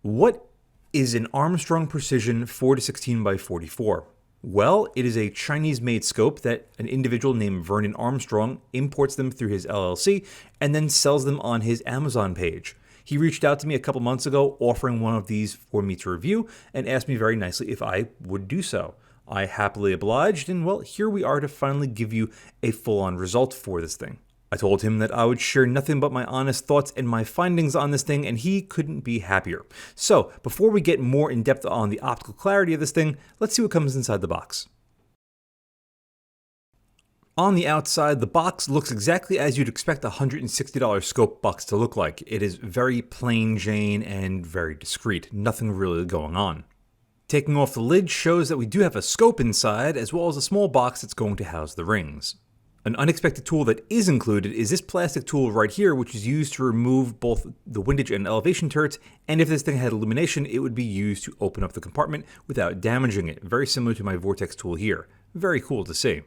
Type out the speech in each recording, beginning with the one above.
What is an Armstrong Precision 4-16x44? Well, it is a Chinese-made scope that an individual named Vernon Armstrong imports them through his LLC and then sells them on his Amazon page. He reached out to me a couple months ago offering one of these for me to review and asked me very nicely if I would do so. I happily obliged, and well, here we are to finally give you a full-on result for this thing. I told him that I would share nothing but my honest thoughts and my findings on this thing, and he couldn't be happier. So, before we get more in depth on the optical clarity of this thing, let's see what comes inside the box. On the outside, the box looks exactly as you'd expect a $160 scope box to look like. It is very plain Jane and very discreet, nothing really going on. Taking off the lid shows that we do have a scope inside, as well as a small box that's going to house the rings. An unexpected tool that is included is this plastic tool right here, which is used to remove both the windage and elevation turrets, and if this thing had illumination, it would be used to open up the compartment without damaging it, very similar to my vortex tool here. Very cool to see.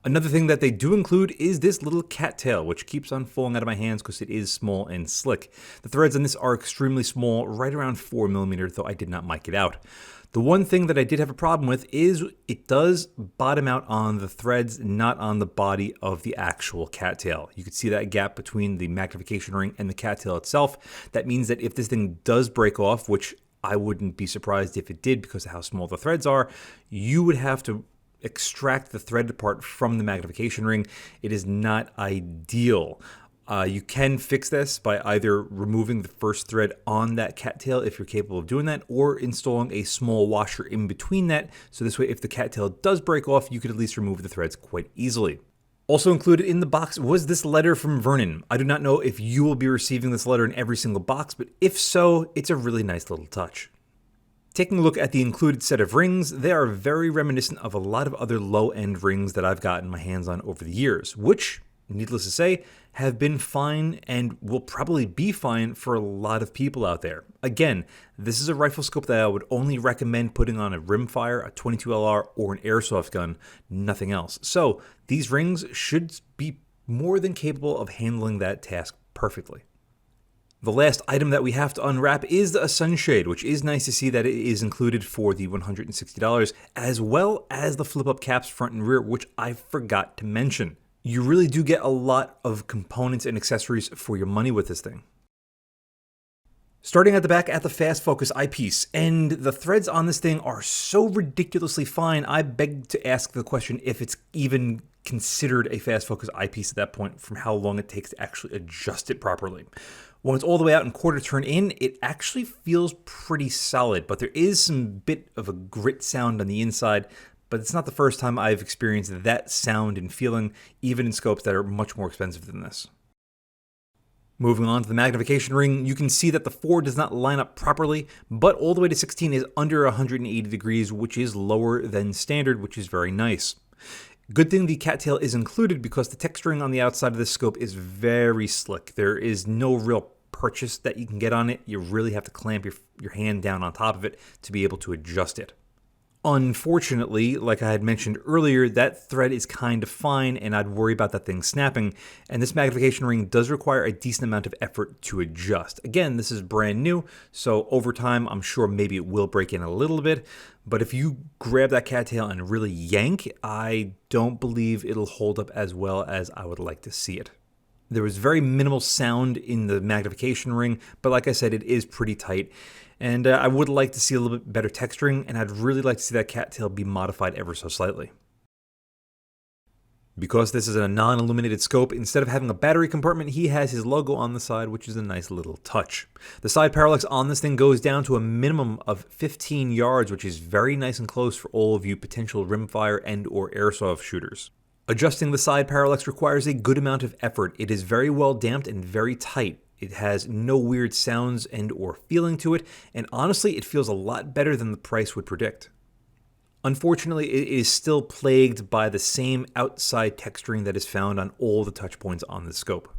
Another thing that they do include is this little cattail, which keeps on falling out of my hands because it is small and slick. The threads on this are extremely small, right around 4mm, though I did not mic it out. The one thing that I did have a problem with is it does bottom out on the threads, not on the body of the actual cattail. You can see that gap between the magnification ring and the cattail itself. That means that if this thing does break off, which I wouldn't be surprised if it did because of how small the threads are, you would have to extract the thread apart from the magnification ring. It is not ideal. You can fix this by either removing the first thread on that cattail if you're capable of doing that, or installing a small washer in between that, so this way if the cattail does break off, you could at least remove the threads quite easily. Also included in the box was this letter from Vernon. I do not know if you will be receiving this letter in every single box, but if so, it's a really nice little touch. Taking a look at the included set of rings, they are very reminiscent of a lot of other low-end rings that I've gotten my hands on over the years, which, needless to say, have been fine and will probably be fine for a lot of people out there. Again, this is a rifle scope that I would only recommend putting on a Rimfire, a 22LR, or an airsoft gun, nothing else. So these rings should be more than capable of handling that task perfectly. The last item that we have to unwrap is a sunshade, which is nice to see that it is included for the $160, as well as the flip-up caps front and rear, which I forgot to mention. You really do get a lot of components and accessories for your money with this thing. Starting at the back at the fast focus eyepiece, and the threads on this thing are so ridiculously fine, I beg to ask the question if it's even considered a fast focus eyepiece at that point from how long it takes to actually adjust it properly. When it's all the way out and quarter turn in, it actually feels pretty solid, but there is some bit of a grit sound on the inside, but it's not the first time I've experienced that sound and feeling, even in scopes that are much more expensive than this. Moving on to the magnification ring, you can see that the 4 does not line up properly, but all the way to 16 is under 180 degrees, which is lower than standard, which is very nice. Good thing the cattail is included because the texturing on the outside of this scope is very slick. There is no real purchase that you can get on it. You really have to clamp your hand down on top of it to be able to adjust it. Unfortunately, like I had mentioned earlier, that thread is kind of fine and I'd worry about that thing snapping, and this magnification ring does require a decent amount of effort to adjust. Again, this is brand new, so over time I'm sure maybe it will break in a little bit, but if you grab that cattail and really yank, I don't believe it'll hold up as well as I would like to see it. There was very minimal sound in the magnification ring, but like I said, it is pretty tight. And I would like to see a little bit better texturing, and I'd really like to see that cattail be modified ever so slightly. Because this is a non-illuminated scope, instead of having a battery compartment, he has his logo on the side, which is a nice little touch. The side parallax on this thing goes down to a minimum of 15 yards, which is very nice and close for all of you potential rimfire and or airsoft shooters. Adjusting the side parallax requires a good amount of effort. It is very well damped and very tight. It has no weird sounds and or feeling to it, and honestly, it feels a lot better than the price would predict. Unfortunately, it is still plagued by the same outside texturing that is found on all the touch points on the scope.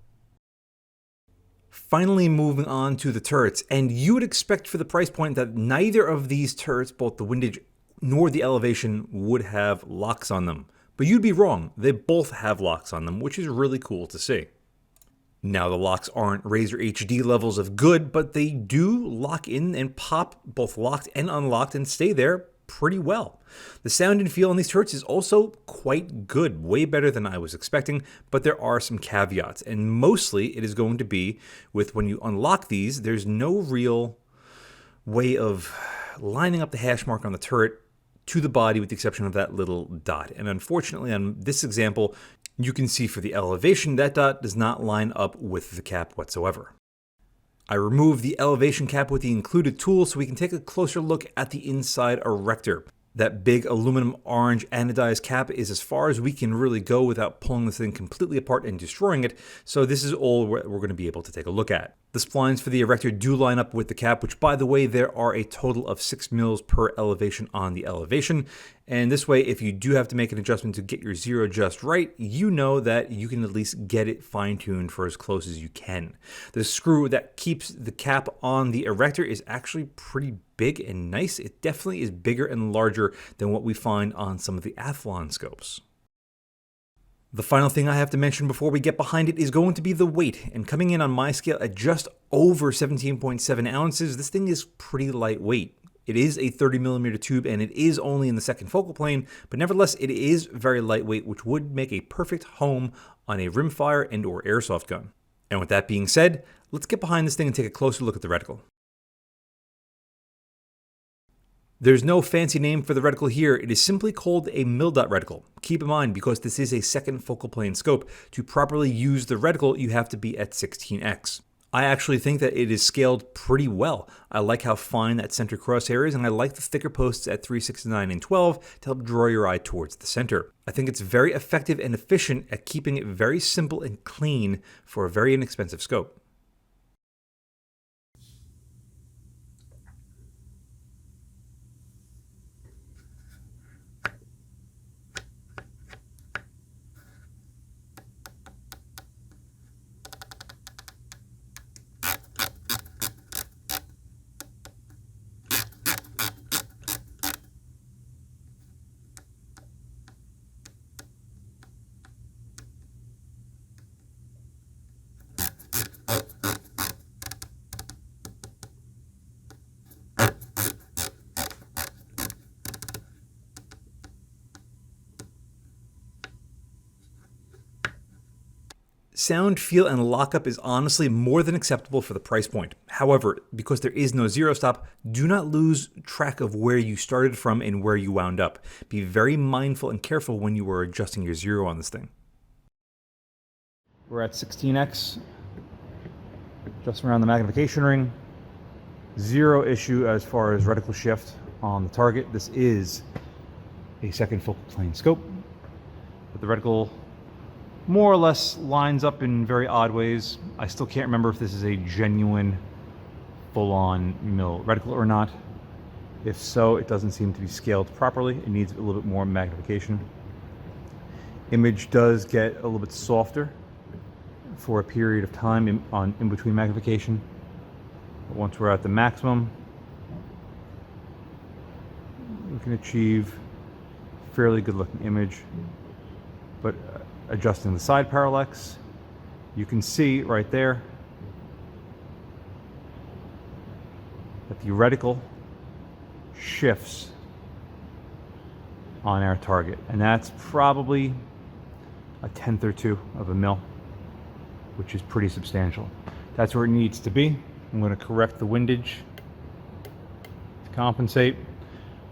Finally, moving on to the turrets, and you would expect for the price point that neither of these turrets, both the windage nor the elevation, would have locks on them. But you'd be wrong, they both have locks on them, which is really cool to see. Now, the locks aren't Razer HD levels of good, but they do lock in and pop both locked and unlocked and stay there pretty well. The sound and feel on these turrets is also quite good, way better than I was expecting, but there are some caveats, and mostly it is going to be with when you unlock these, there's no real way of lining up the hash mark on the turret to the body with the exception of that little dot. And unfortunately on this example, you can see for the elevation, that dot does not line up with the cap whatsoever. I removed the elevation cap with the included tool so we can take a closer look at the inside erector. That big aluminum orange anodized cap is as far as we can really go without pulling this thing completely apart and destroying it, so this is all we're going to be able to take a look at. The splines for the erector do line up with the cap, which by the way, there are a total of 6 mils per elevation on the elevation, and this way if you do have to make an adjustment to get your zero just right, you know that you can at least get it fine-tuned for as close as you can. The screw that keeps the cap on the erector is actually pretty big and nice. It definitely is bigger and larger than what we find on some of the Athlon scopes. The final thing I have to mention before we get behind it is going to be the weight, and coming in on my scale at just over 17.7 ounces, this thing is pretty lightweight. It is a 30mm tube and it is only in the second focal plane, but nevertheless it is very lightweight, which would make a perfect home on a rimfire and or airsoft gun. And with that being said, let's get behind this thing and take a closer look at the reticle. There's no fancy name for the reticle here, it is simply called a mil-dot reticle. Keep in mind, because this is a second focal plane scope, to properly use the reticle you have to be at 16x. I actually think that it is scaled pretty well. I like how fine that center crosshair is, and I like the thicker posts at 3, 6, 9, and 12 to help draw your eye towards the center. I think it's very effective and efficient at keeping it very simple and clean for a very inexpensive scope. Sound, feel, and lockup is honestly more than acceptable for the price point. However, because there is no zero stop, do not lose track of where you started from and where you wound up. Be very mindful and careful when you are adjusting your zero on this thing. We're at 16x, just around the magnification ring. Zero issue as far as reticle shift on the target. This is a second focal plane scope, but the reticle more or less lines up in very odd ways. I still can't remember if this is a genuine full-on mil reticle or not. If so, it doesn't seem to be scaled properly. It needs a little bit more magnification. Image does get a little bit softer for a period of time in between magnification. But once we're at the maximum, we can achieve fairly good looking image. But adjusting the side parallax, you can see right there that the reticle shifts on our target, and that's probably a 1/10 or 2 of a mil, which is pretty substantial. That's where it needs to be. I'm going to correct the windage to compensate.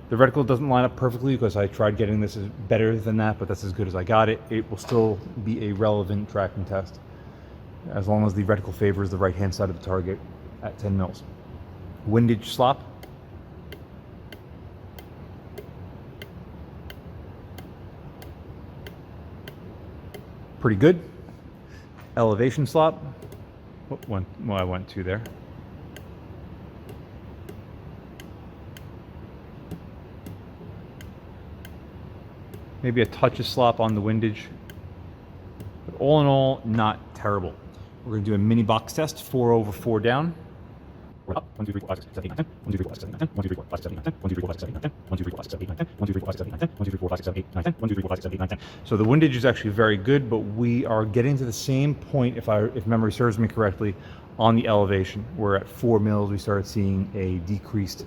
The reticle doesn't line up perfectly because I tried getting this better than that, but that's as good as I got it. It will still be a relevant tracking test as long as the reticle favors the right hand side of the target at 10 mils. Windage slop. Pretty good. Elevation slop. Well, I went 2 there. Maybe a touch of slop on the windage. But all in all, not terrible. We're going to do a mini box test, 4 over 4 down. We're up. 1, 2, 3, 4, 5, 6, 7, 8, 9, 10. 1, 2, 3, 4, 5, 6, 7, 8, 9, 10. 1, 2, 3, 4, 5, 6, 7, 8, 9, 10. 1, 2, 3, 4, 5, 6, 7, 8, 9, 10. 1, 2, 3, 4, 5, 6, 7, 8, 9, 10. 1, 2, 3, 4, 5, 6, 7, 8, 9, 10. 1, 2, 3, 4, 5, 6, 7, 8, 9, 10. 1, 2, 3, 4, 5, 6, 7, 8, 9, 10. So the windage is actually very good, but we are getting to the same point, if memory serves me correctly, on the elevation. We're at 4 mils. We started seeing a decreased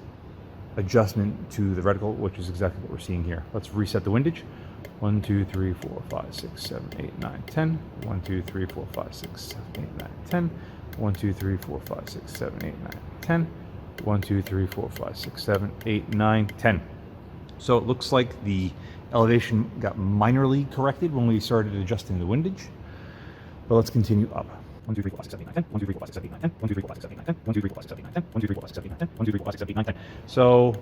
adjustment to the reticle, which is exactly what we're seeing here. Let's reset the windage. 1, 2, 3, 4, 5, 6, 7, 8, 9, 10. 1, 2, 3, 4, 5, 6, 7, 8, 9, 10. 1, 2, 3, 4, 5, 6, 7, 8, 9, 10. 1, 2, 3, 4, 5, 6, 7, 8, 9, 10. So it looks like the elevation got minorly corrected when we started adjusting the windage. But let's continue up. 1, 2, 3, 4, 5, 6, 7, 8, 9, 10. 1, 2, 3, 4, 5, 6, 7, 8, 9, 10. 1, 2, 3, 4, 5, 6, 7, 8, 9, 10. 1, 2, 3, 4, 5, 6, 7, 8, 9, 10. 1, 2, 3, 4, 5, 6, 7, 8, 9, 10. 1, 2, 3, 4, 5, 6, 7, 8, 9, 10. So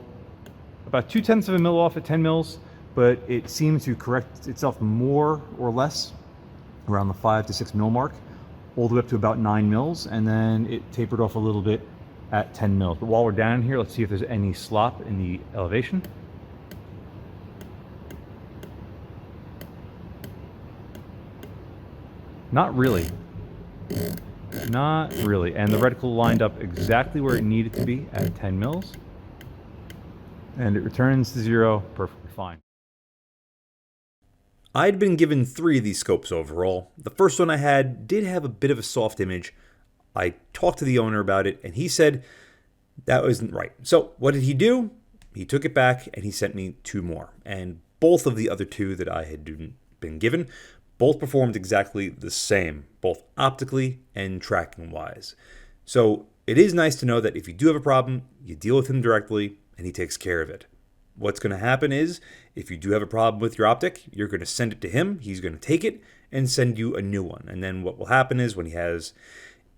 about 0.2 of a mil off at 10 mils, but it seems to correct itself more or less around the 5 to 6 mil mark, all the way up to about 9 mils, and then it tapered off a little bit at 10 mils. But while we're down here, let's see if there's any slop in the elevation. Not really. Not really. And the reticle lined up exactly where it needed to be at 10 mils. And it returns to 0 perfectly fine. I'd been given 3 of these scopes overall. The first one I had did have a bit of a soft image. I talked to the owner about it, and he said that wasn't right. So what did he do? He took it back, and he sent me 2 more. And both of the other 2 that I had been given, both performed exactly the same, both optically and tracking-wise. So it is nice to know that if you do have a problem, you deal with him directly, and he takes care of it. What's going to happen is, if you do have a problem with your optic, you're going to send it to him, he's going to take it, and send you a new one. And then what will happen is,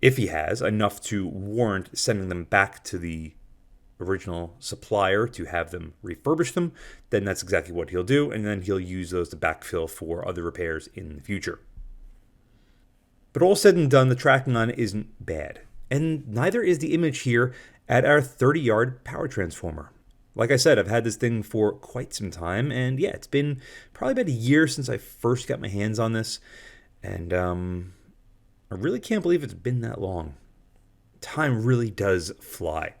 if he has enough to warrant sending them back to the original supplier to have them refurbish them, then that's exactly what he'll do, and then he'll use those to backfill for other repairs in the future. But all said and done, the tracking on it isn't bad, and neither is the image here at our 30-yard power transformer. Like I said, I've had this thing for quite some time, and yeah, it's been probably about a year since I first got my hands on this, and I really can't believe it's been that long. Time really does fly.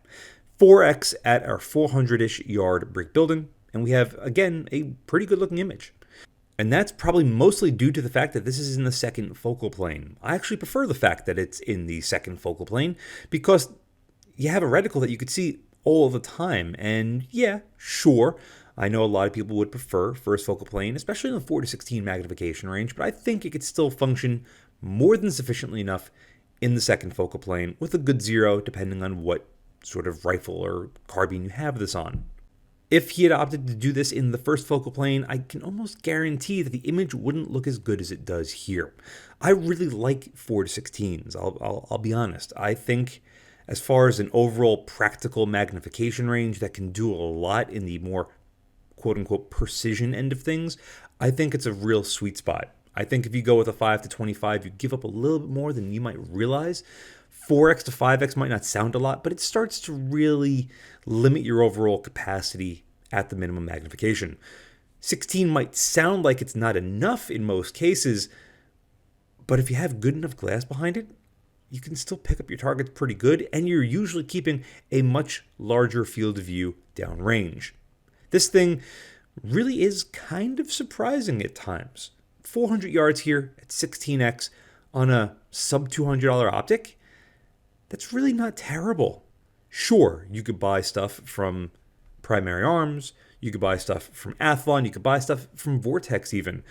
4x at our 400-ish yard brick building, and we have, again, a pretty good looking image. And that's probably mostly due to the fact that this is in the second focal plane. I actually prefer the fact that it's in the second focal plane because you have a reticle that you could see all the time. And yeah, sure, I know a lot of people would prefer first focal plane, especially in the 4 to 16 magnification range, but I think it could still function more than sufficiently enough in the second focal plane with a good 0 depending on what sort of rifle or carbine you have this on. If he had opted to do this in the first focal plane, I can almost guarantee that the image wouldn't look as good as it does here. I really like 4 to 16s, I'll be honest. I think as far as an overall practical magnification range that can do a lot in the more quote-unquote precision end of things, I think it's a real sweet spot. I think if you go with a 5 to 25, you give up a little bit more than you might realize. 4x to 5x might not sound a lot, but it starts to really limit your overall capacity at the minimum magnification. 16 might sound like it's not enough in most cases, but if you have good enough glass behind it, you can still pick up your targets pretty good, and you're usually keeping a much larger field of view downrange. This thing really is kind of surprising at times. 400 yards here at 16x on a sub $200 optic, that's really not terrible. Sure, you could buy stuff from Primary Arms, you could buy stuff from Athlon, you could buy stuff from Vortex even,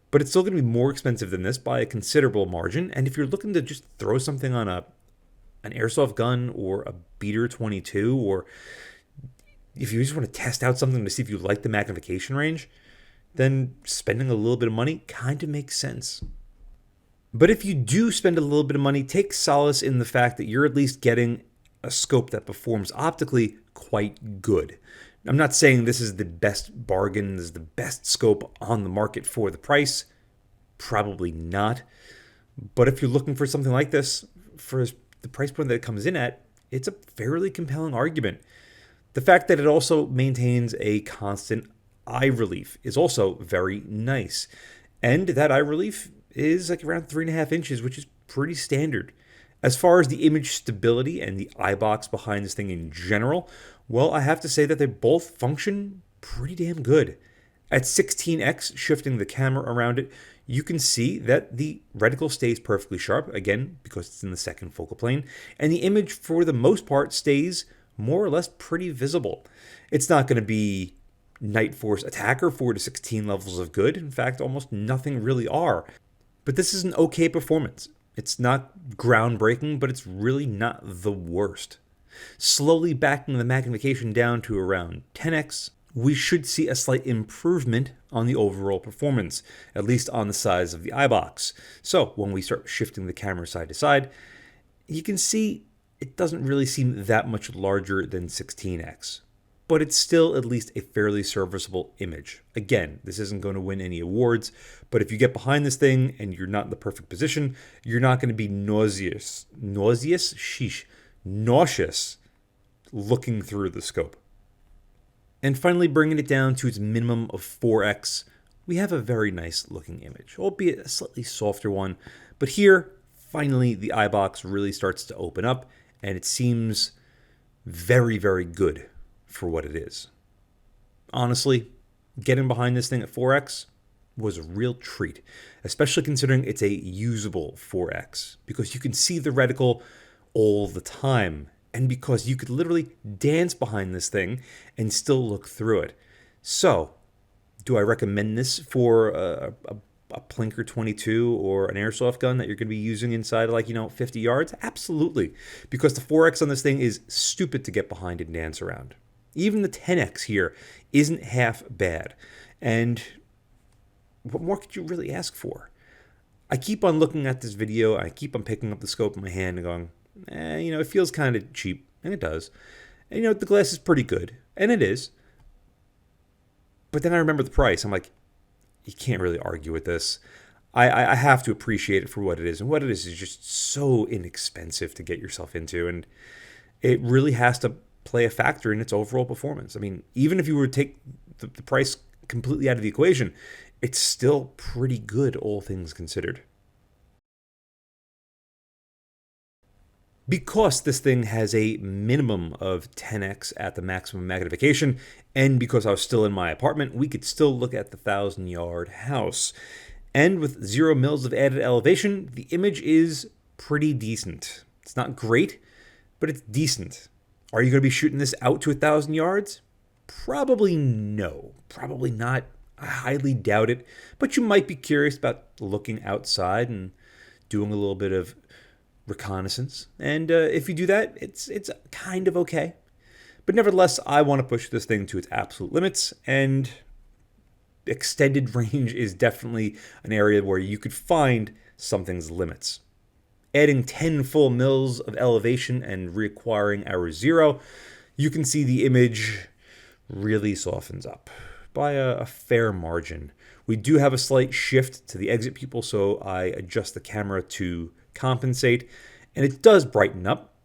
but it's still going to be more expensive than this by a considerable margin. And if you're looking to just throw something on an airsoft gun or a beater 22, or if you just want to test out something to see if you like the magnification range, then spending a little bit of money kind of makes sense. But if you do spend a little bit of money, take solace in the fact that you're at least getting a scope that performs optically quite good. I'm not saying this is the best bargain, this is the best scope on the market for the price. Probably not. But if you're looking for something like this, for the price point that it comes in at, it's a fairly compelling argument. The fact that it also maintains a constant eye relief is also very nice. And that eye relief is like around 3.5 inches, which is pretty standard. As far as the image stability and the Eyebox behind this thing in general, well, I have to say that they both function pretty damn good. At 16x, shifting the camera around it, you can see that the reticle stays perfectly sharp, again, because it's in the second focal plane, and the image, for the most part, stays more or less pretty visible. It's not going to be Night Force Attacker 4 to 16 levels of good. In fact, almost nothing really are. But this is an okay performance. It's not groundbreaking, but it's really not the worst. Slowly backing the magnification down to around 10x, we should see a slight improvement on the overall performance, at least on the size of the Eyebox. So when we start shifting the camera side to side, you can see it doesn't really seem that much larger than 16x. But it's still at least a fairly serviceable image. Again, this isn't going to win any awards, but if you get behind this thing and you're not in the perfect position, you're not going to be nauseous looking through the scope. And finally, bringing it down to its minimum of 4x, we have a very nice looking image, albeit a slightly softer one. But here, finally, the Eyebox really starts to open up, and it seems very, very good for what it is. Honestly, getting behind this thing at 4x was a real treat, especially considering it's a usable 4x, because you can see the reticle all the time, and because you could literally dance behind this thing and still look through it. So, do I recommend this for a Plinker 22 or an airsoft gun that you're going to be using inside of 50 yards? Absolutely, because the 4x on this thing is stupid to get behind and dance around. Even the 10x here isn't half bad. And what more could you really ask for? I keep on looking at this video. I keep on picking up the scope in my hand and going, it feels kind of cheap. And it does. And, the glass is pretty good. And it is. But then I remember the price. I'm like, you can't really argue with this. I have to appreciate it for what it is. And what it is just so inexpensive to get yourself into. And it really has to play a factor in its overall performance. I mean, even if you were to take the price completely out of the equation, it's still pretty good, all things considered. Because this thing has a minimum of 10x at the maximum magnification, and because I was still in my apartment, we could still look at the 1,000-yard house. And with 0 mils of added elevation, the image is pretty decent. It's not great, but it's decent. Are you going to be shooting this out to 1,000 yards? Probably no. Probably not. I highly doubt it. But you might be curious about looking outside and doing a little bit of reconnaissance. And if you do that, it's kind of okay. But nevertheless, I want to push this thing to its absolute limits. And extended range is definitely an area where you could find something's limits. Adding 10 full mils of elevation and reacquiring our 0, you can see the image really softens up by a fair margin. We do have a slight shift to the exit pupil, so I adjust the camera to compensate, and it does brighten up,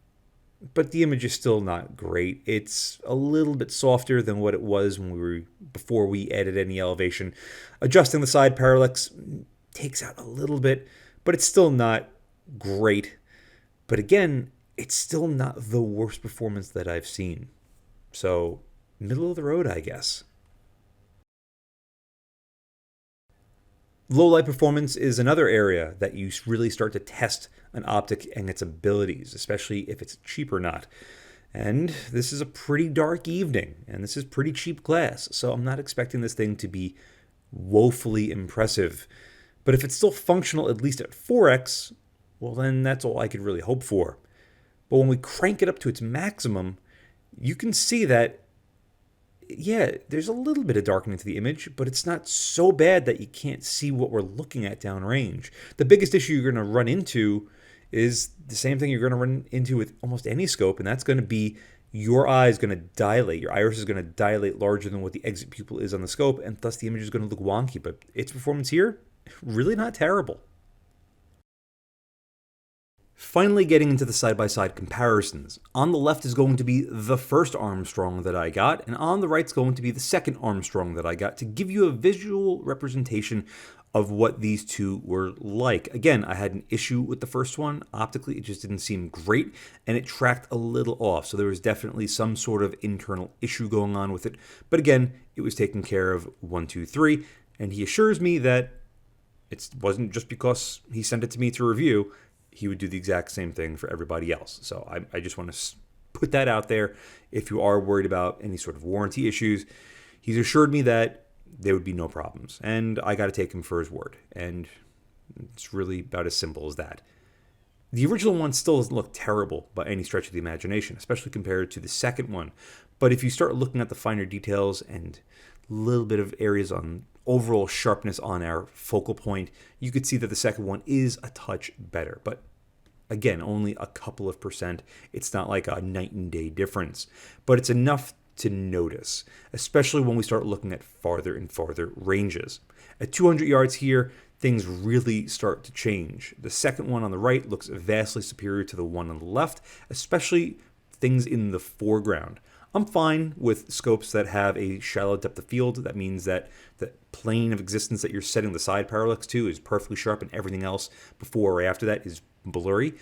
but the image is still not great. It's a little bit softer than what it was before we added any elevation. Adjusting the side parallax takes out a little bit, but it's still not great. But again, it's still not the worst performance that I've seen. So, middle of the road, I guess. Low light performance is another area that you really start to test an optic and its abilities, especially if it's cheap or not. And this is a pretty dark evening, and this is pretty cheap glass, so I'm not expecting this thing to be woefully impressive. But if it's still functional, at least at 4x, well, then that's all I could really hope for. But when we crank it up to its maximum, you can see that, yeah, there's a little bit of darkening to the image, but it's not so bad that you can't see what we're looking at downrange. The biggest issue you're going to run into is the same thing you're going to run into with almost any scope, and that's going to be your eye is going to dilate. Your iris is going to dilate larger than what the exit pupil is on the scope, and thus the image is going to look wonky. But its performance here, really not terrible. Finally getting into the side-by-side comparisons. On the left is going to be the first Armstrong that I got, and on the right is going to be the second Armstrong that I got to give you a visual representation of what these two were like. Again, I had an issue with the first one. Optically, it just didn't seem great, and it tracked a little off. So there was definitely some sort of internal issue going on with it. But again, it was taken care of 1, 2, 3, and he assures me that it wasn't just because he sent it to me to review. He would do the exact same thing for everybody else. So I just want to put that out there. If you are worried about any sort of warranty issues, he's assured me that there would be no problems. And I got to take him for his word. And it's really about as simple as that. The original one still doesn't look terrible by any stretch of the imagination, especially compared to the second one. But if you start looking at the finer details and a little bit of areas on overall sharpness on our focal point, you could see that the second one is a touch better. But again, only a couple of percent. It's not like a night and day difference. But it's enough to notice, especially when we start looking at farther and farther ranges. At 200 yards here, things really start to change. The second one on the right looks vastly superior to the one on the left, especially things in the foreground. I'm fine with scopes that have a shallow depth of field. That means that the plane of existence that you're setting the side parallax to is perfectly sharp and everything else before or after that is blurry.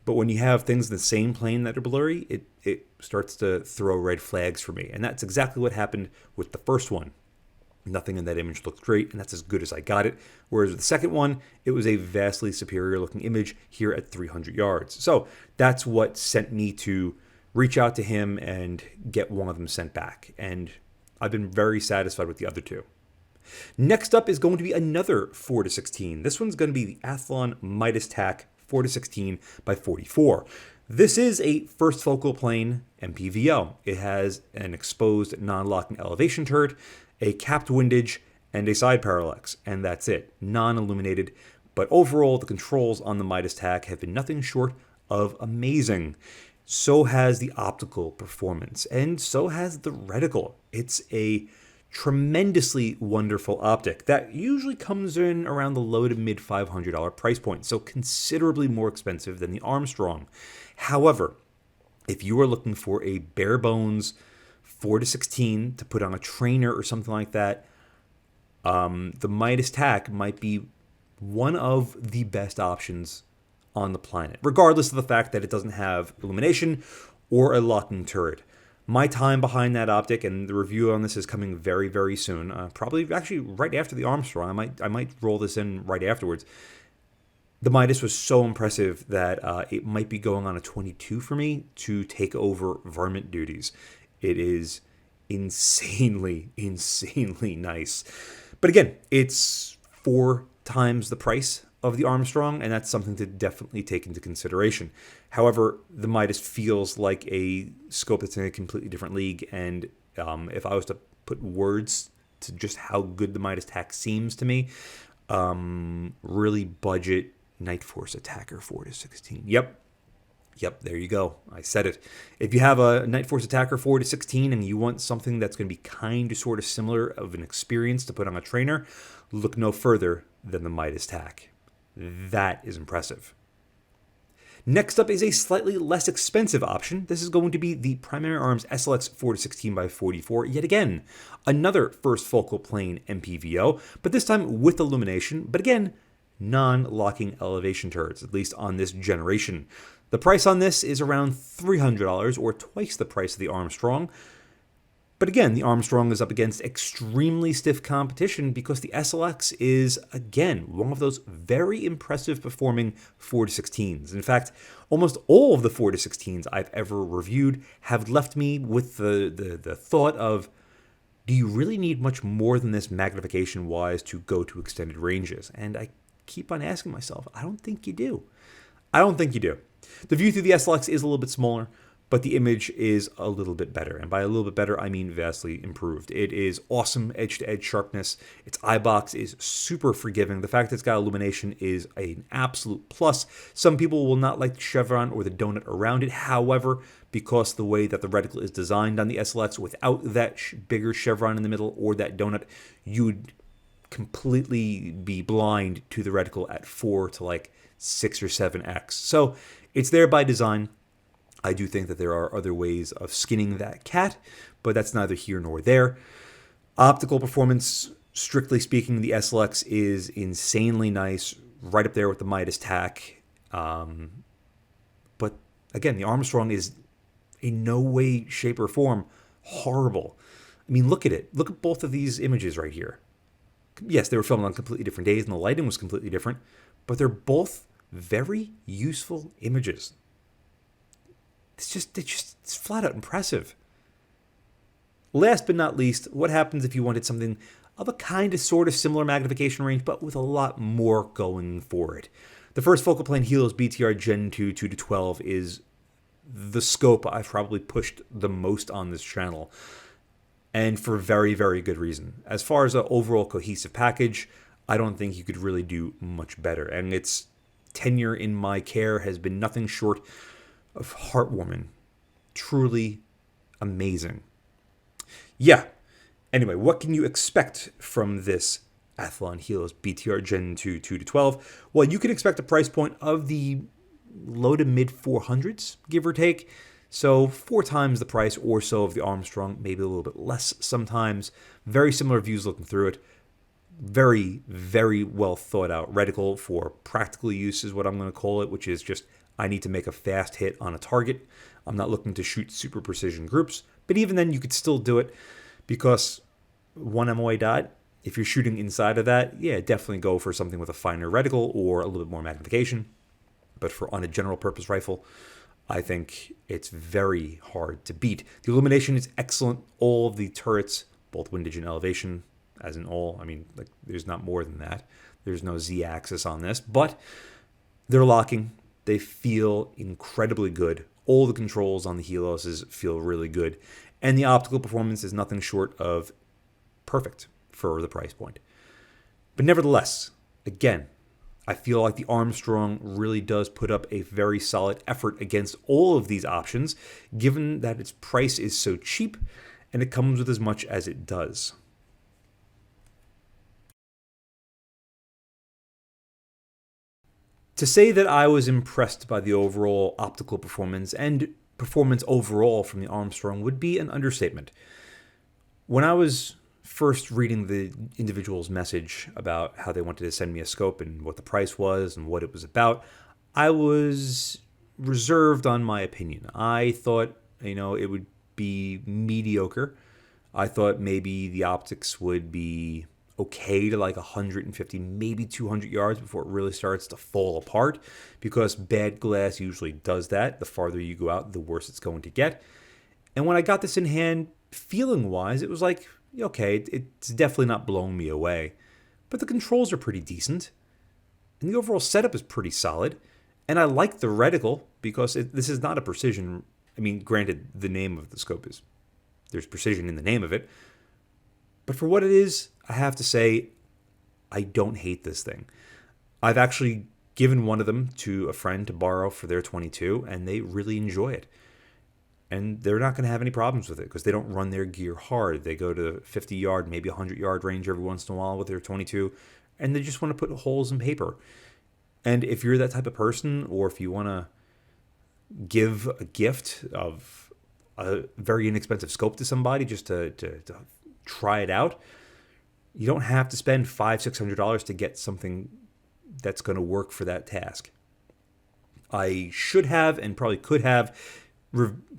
But when you have things in the same plane that are blurry, it starts to throw red flags for me. And that's exactly what happened with the first one. Nothing in that image looked great, and that's as good as I got it. Whereas with the second one, it was a vastly superior looking image here at 300 yards. So that's what sent me to reach out to him and get one of them sent back. And I've been very satisfied with the other two. Next up is going to be another 4-16. This one's going to be the Athlon Midas TAC 4-16 by 44. This is a first focal plane MPVO. It has an exposed non-locking elevation turret, a capped windage, and a side parallax, and that's it. Non-illuminated, but overall the controls on the Midas TAC have been nothing short of amazing. So has the optical performance, and so has the reticle. It's a tremendously wonderful optic that usually comes in around the low to mid $500 price point, so considerably more expensive than the Armstrong. However, if you are looking for a bare bones 4-16 to put on a trainer or something like that, the Midas TAC might be one of the best options on the planet, regardless of the fact that it doesn't have illumination or a locking turret. My time behind that optic, and the review on this is coming very, very soon. Probably actually right after the Armstrong. I might roll this in right afterwards. The Midas was so impressive that it might be going on a 22 for me to take over varmint duties. It is insanely, insanely nice. But again, it's 4 times the price of the Armstrong, and that's something to definitely take into consideration. However, the Midas feels like a scope that's in a completely different league, and if I was to put words to just how good the Midas TAC seems to me, really budget Night Force Attacker 4-16. Yep, there you go. I said it. If you have a Night Force Attacker 4-16 and you want something that's going to be kind of sort of similar of an experience to put on a trainer, look no further than the Midas TAC. That is impressive. Next up is a slightly less expensive option. This is going to be the Primary Arms SLX 4-16 by 44. Yet again, another first focal plane MPVO, but this time with illumination, but again, non-locking elevation turrets, at least on this generation. The price on this is around $300, or twice the price of the Armstrong. But again, the Armstrong is up against extremely stiff competition because the SLX is, again, one of those very impressive performing 4-16s. In fact, almost all of the 4-16s I've ever reviewed have left me with the thought of, do you really need much more than this magnification-wise to go to extended ranges? And I keep on asking myself, I don't think you do. I don't think you do. The view through the SLX is a little bit smaller, but the image is a little bit better. And by a little bit better, I mean vastly improved. It is awesome edge-to-edge sharpness. Its eyebox is super forgiving. The fact that it's got illumination is an absolute plus. Some people will not like the chevron or the donut around it. However, because the way that the reticle is designed on the SLX, without that bigger chevron in the middle or that donut, you would completely be blind to the reticle at 4 to like 6 or 7x. So it's there by design. I do think that there are other ways of skinning that cat, but that's neither here nor there. Optical performance Strictly speaking, the SLX is insanely nice, right up there with the Midas tack. But again, the Armstrong is in no way, shape, or form horrible. I mean, look at it. Look at both of these images right here. Yes, they were filmed on completely different days and the lighting was completely different, but they're both very useful images. It's flat out impressive. Last but not least, what happens if you wanted something of a kind of sort of similar magnification range, but with a lot more going for it? The first focal plane Helos BTR Gen 2 2 to 12 is the scope I've probably pushed the most on this channel, and for very, very good reason. As far as an overall cohesive package, I don't think you could really do much better, and its tenure in my care has been nothing short of heartwarming. Truly amazing. Yeah. Anyway, what can you expect from this Athlon Helos BTR Gen 2 2 to 12? Well, you can expect a price point of the low to mid 400s, give or take. So 4 times the price or so of the Armstrong, maybe a little bit less sometimes. Very similar views looking through it. Very, very well thought out reticle for practical use is what I'm going to call it, which is just I need to make a fast hit on a target. I'm not looking to shoot super precision groups, but even then you could still do it because one MOA dot, if you're shooting inside of that, yeah, definitely go for something with a finer reticle or a little bit more magnification. But for on a general purpose rifle, I think it's very hard to beat. The illumination is excellent. All of the turrets, both windage and elevation, as in all, I mean, like there's not more than that. There's no Z-axis on this, but they're locking. They feel incredibly good. All the controls on the Heloses feel really good. And the optical performance is nothing short of perfect for the price point. But nevertheless, again, I feel like the Armstrong really does put up a very solid effort against all of these options, given that its price is so cheap and it comes with as much as it does. To say that I was impressed by the overall optical performance and performance overall from the Armstrong would be an understatement. When I was first reading the individual's message about how they wanted to send me a scope and what the price was and what it was about, I was reserved on my opinion. I thought, it would be mediocre. I thought maybe the optics would be okay to like 150, maybe 200 yards before it really starts to fall apart, because bad glass usually does that. The farther you go out, the worse it's going to get. And when I got this in hand, feeling wise, it was like, okay, it's definitely not blowing me away, but the controls are pretty decent and the overall setup is pretty solid. And I like the reticle because this is not a precision. I mean, granted, the name of the scope is, there's precision in the name of it, but for what it is, I have to say, I don't hate this thing. I've actually given one of them to a friend to borrow for their 22, and they really enjoy it. And they're not going to have any problems with it because they don't run their gear hard. They go to 50 yard, maybe 100 yard range every once in a while with their 22, and they just want to put holes in paper. And if you're that type of person, or if you want to give a gift of a very inexpensive scope to somebody just to try it out, you don't have to spend $500-$600 to get something that's going to work for that task. I should have and probably could have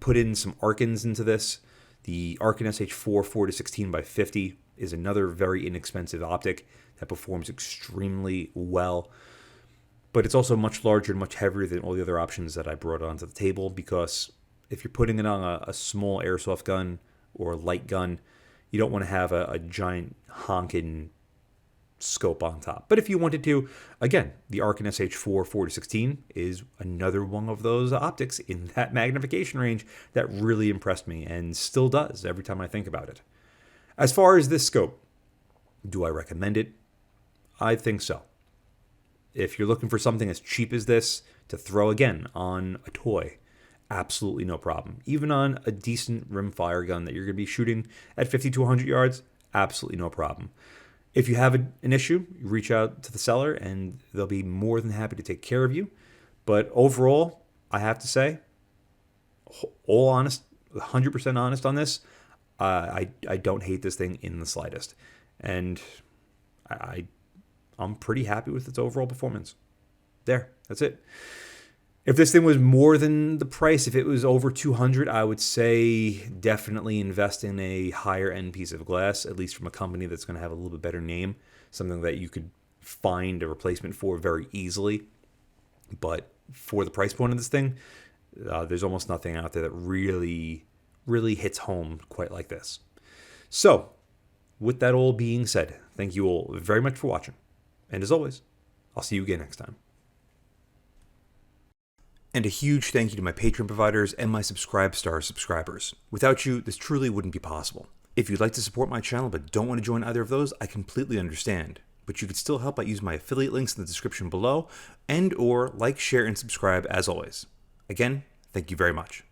put in some Arkans into this. The Arkan SH4 4-16x50 is another very inexpensive optic that performs extremely well. But it's also much larger and much heavier than all the other options that I brought onto the table, because if you're putting it on a small airsoft gun or a light gun, you don't want to have a giant honking scope on top. But if you wanted to, again, the Arkan SH4 4-16 is another one of those optics in that magnification range that really impressed me and still does every time I think about it. As far as this scope, do I recommend it? I think so. If you're looking for something as cheap as this to throw again on a toy, absolutely no problem. Even on a decent rimfire gun that you're going to be shooting at 50 to 100 yards, absolutely no problem. If you have an issue, you reach out to the seller and they'll be more than happy to take care of you. But overall, I have to say, all honest, 100% honest on this, I don't hate this thing in the slightest. And I'm pretty happy with its overall performance. There, that's it. If this thing was more than the price, if it was over $200, I would say definitely invest in a higher end piece of glass, at least from a company that's going to have a little bit better name, something that you could find a replacement for very easily. But for the price point of this thing, there's almost nothing out there that really hits home quite like this. So, with that all being said, thank you all very much for watching. And as always, I'll see you again next time. And a huge thank you to my Patreon providers and my Subscribe subscribers. Without you, this truly wouldn't be possible. If you'd like to support my channel but don't want to join either of those, I completely understand. But you could still help by using my affiliate links in the description below, and or like, share, and subscribe as always. Again, thank you very much.